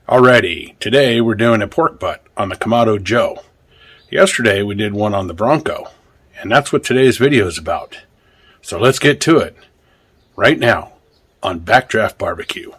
Alrighty, today we're doing a pork butt on the Kamado Joe. Yesterday we did one on the Bronco, and that's what today's video is about. So let's get to it, right now, on Backdraft Barbecue.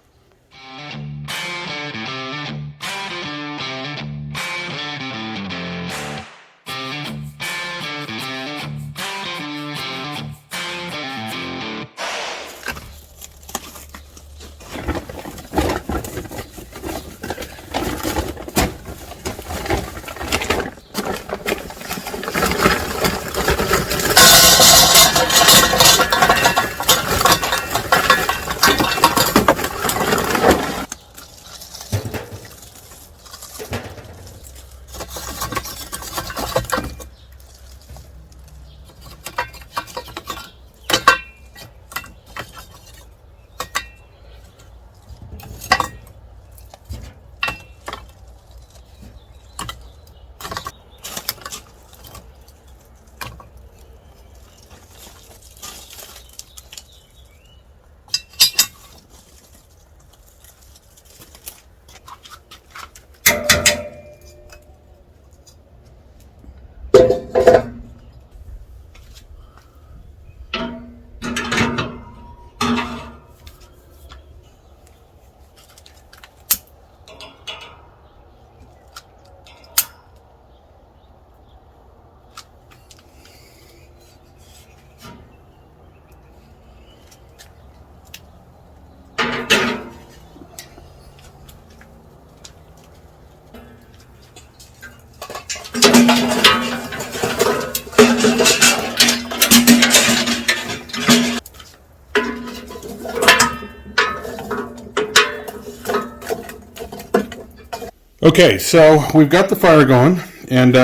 Okay, so we've got the fire going, and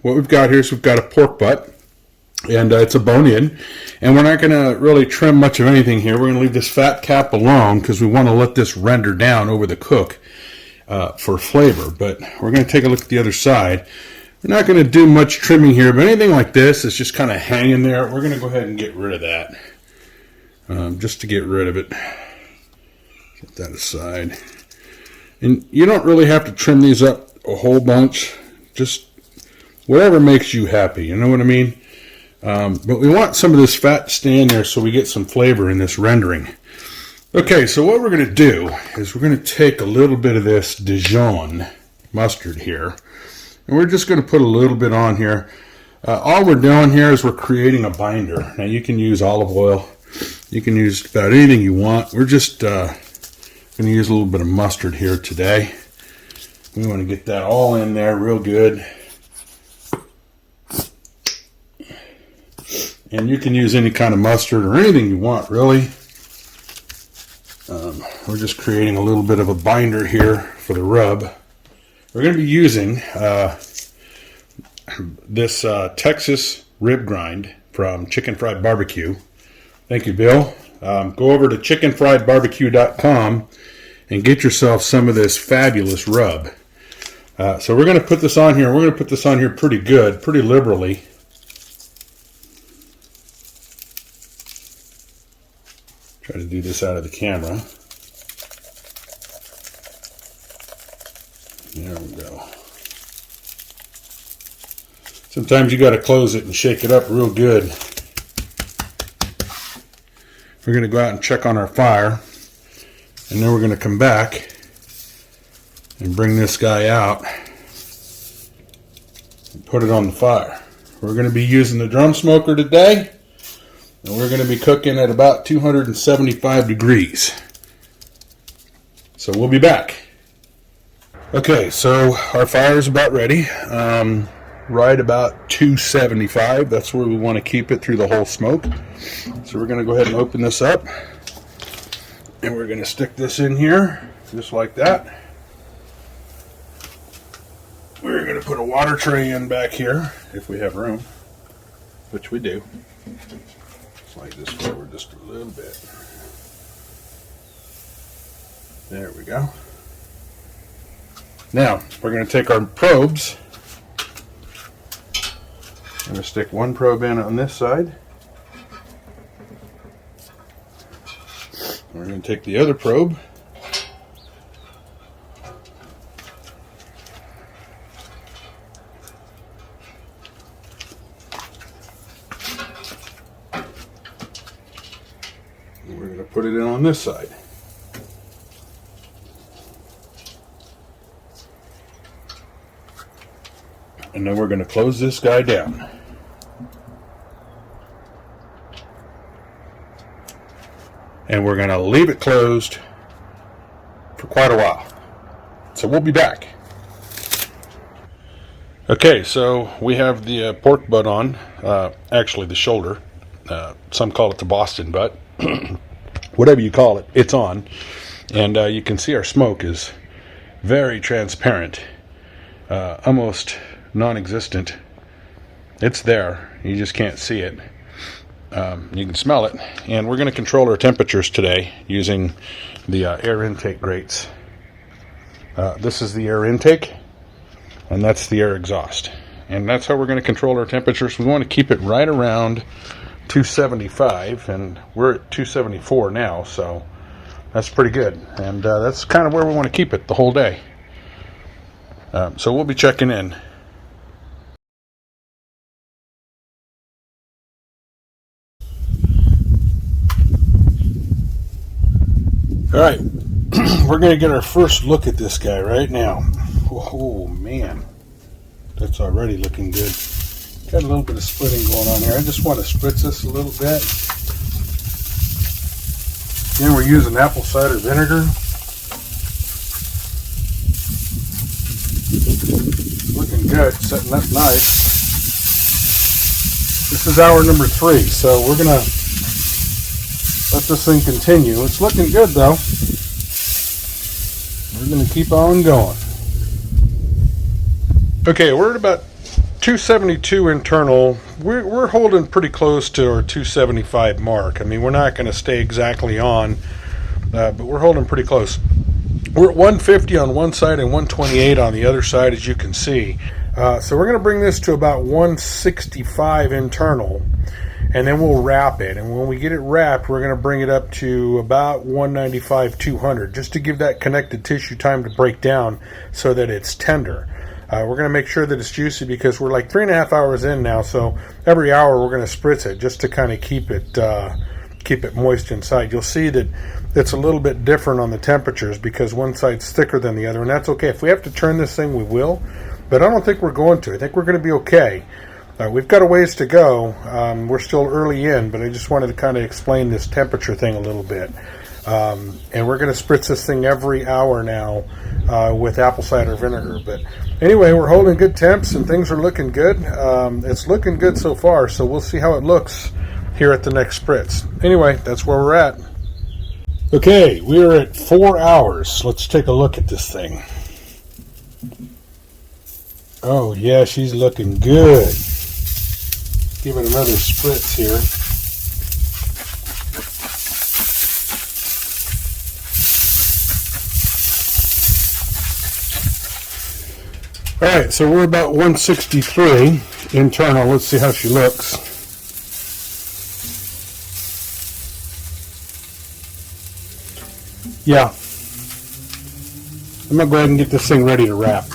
what we've got here is we've got a pork butt, and it's a bone-in, and we're not going to really trim much of anything here. We're going to leave this fat cap alone because we want to let this render down over the cook for flavor, but we're going to take a look at the other side. We're not going to do much trimming here, but anything like this is just kind of hanging there. We're going to go ahead and get rid of that, just to get rid of it. Set that aside. And you don't really have to trim these up a whole bunch, just whatever makes you happy, you know what I mean? But we want some of this fat to stay in there so we get some flavor in this rendering. Okay, so what we're going to do is we're going to take a little bit of this Dijon mustard here, and we're just going to put a little bit on here. All we're doing here is we're creating a binder. Now you can use olive oil, you can use about anything you want. We're just going to use a little bit of mustard here today. We want to get that all in there real good. And you can use any kind of mustard or anything you want, really. We're just creating a little bit of a binder here for the rub. We're going to be using this Texas rib grind from Chicken Fried Barbecue. Thank you, Bill. Go over to chickenfriedbarbecue.com and get yourself some of this fabulous rub. So we're going to put this on here. We're going to put this on here pretty good, pretty liberally. Try to do this out of the camera. There we go. Sometimes you got to close it and shake it up real good. We're going to go out and check on our fire, and then we're going to come back and bring this guy out and put it on the fire. We're going to be using the drum smoker today, and we're going to be cooking at about 275 degrees. So we'll be back. Okay, so our fire is about ready. Right about 275. That's where we want to keep it through the whole smoke. So we're going to go ahead and open this up, and we're going to stick this in here just like that. We're going to put a water tray in back here if we have room, which we do. Slide this forward just a little bit. There we go. Now we're going to take our probes. I'm going to stick one probe in on this side. We're going to take the other probe put it in on this side. And then we're going to close this guy down. And we're going to leave it closed for quite a while. So we'll be back. Okay, so we have the pork butt on, actually the shoulder. Some call it the Boston butt. Whatever you call it, it's on. And you can see our smoke is very transparent, almost non-existent. It's there, you just can't see it. You can smell it. And we're going to control our temperatures today using the air intake grates. This is the air intake, and that's the air exhaust. And that's how we're going to control our temperatures. We want to keep it right around 275, and we're at 274 now, so that's pretty good. And that's kind of where we want to keep it the whole day. So we'll be checking in. All right, we're going to get our first look at this guy right now. Oh, man. That's already looking good. Got a little bit of splitting going on here. I just want to spritz this a little bit. Again, we're using apple cider vinegar. Looking good, setting up nice. This is hour number 3, so we're going to let this thing continue. It's looking good, though. We're going to keep on going. Okay, we're at about 272 internal. We're holding pretty close to our 275 mark. I mean, we're not going to stay exactly on, but we're holding pretty close. We're at 150 on one side and 128 on the other side, as you can see. So we're going to bring this to about 165 internal, and then we'll wrap it. And when we get it wrapped, we're going to bring it up to about 195, 200, just to give that connected tissue time to break down so that it's tender. We're going to make sure that it's juicy because we're like 3.5 hours in now, so every hour we're going to spritz it just to kind of keep it moist inside. You'll see that it's a little bit different on the temperatures because one side's thicker than the other, and that's okay. If we have to turn this thing, we will, but I don't think we're going to. I think we're going to be okay. We've got a ways to go. We're still early in, but I just wanted to kind of explain this temperature thing a little bit. And we're going to spritz this thing every hour now with apple cider vinegar. But anyway, we're holding good temps and things are looking good. It's looking good so far, so we'll see how it looks here at the next spritz. Anyway, that's where we're at. Okay, we're at 4 hours. Let's take a look at this thing. Oh yeah, she's looking good. Give it another spritz here. All right, so we're about 163 internal. Let's see how she looks. Yeah. I'm going to go ahead and get this thing ready to wrap.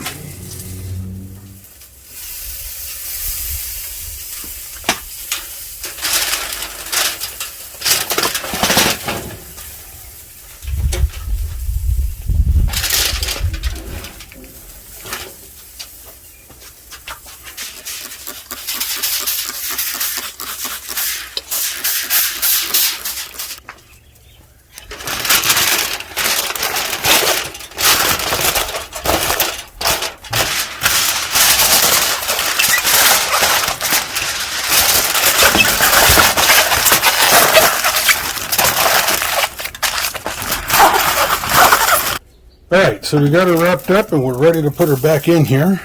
Alright, so we got her wrapped up and we're ready to put her back in here.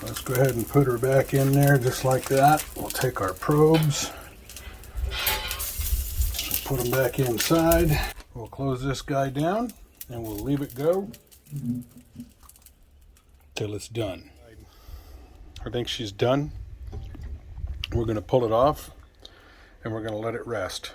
Let's go ahead and put her back in there just like that. We'll take our probes, we'll put them back inside. We'll close this guy down and we'll leave it go till it's done. I think she's done. We're going to pull it off and we're going to let it rest.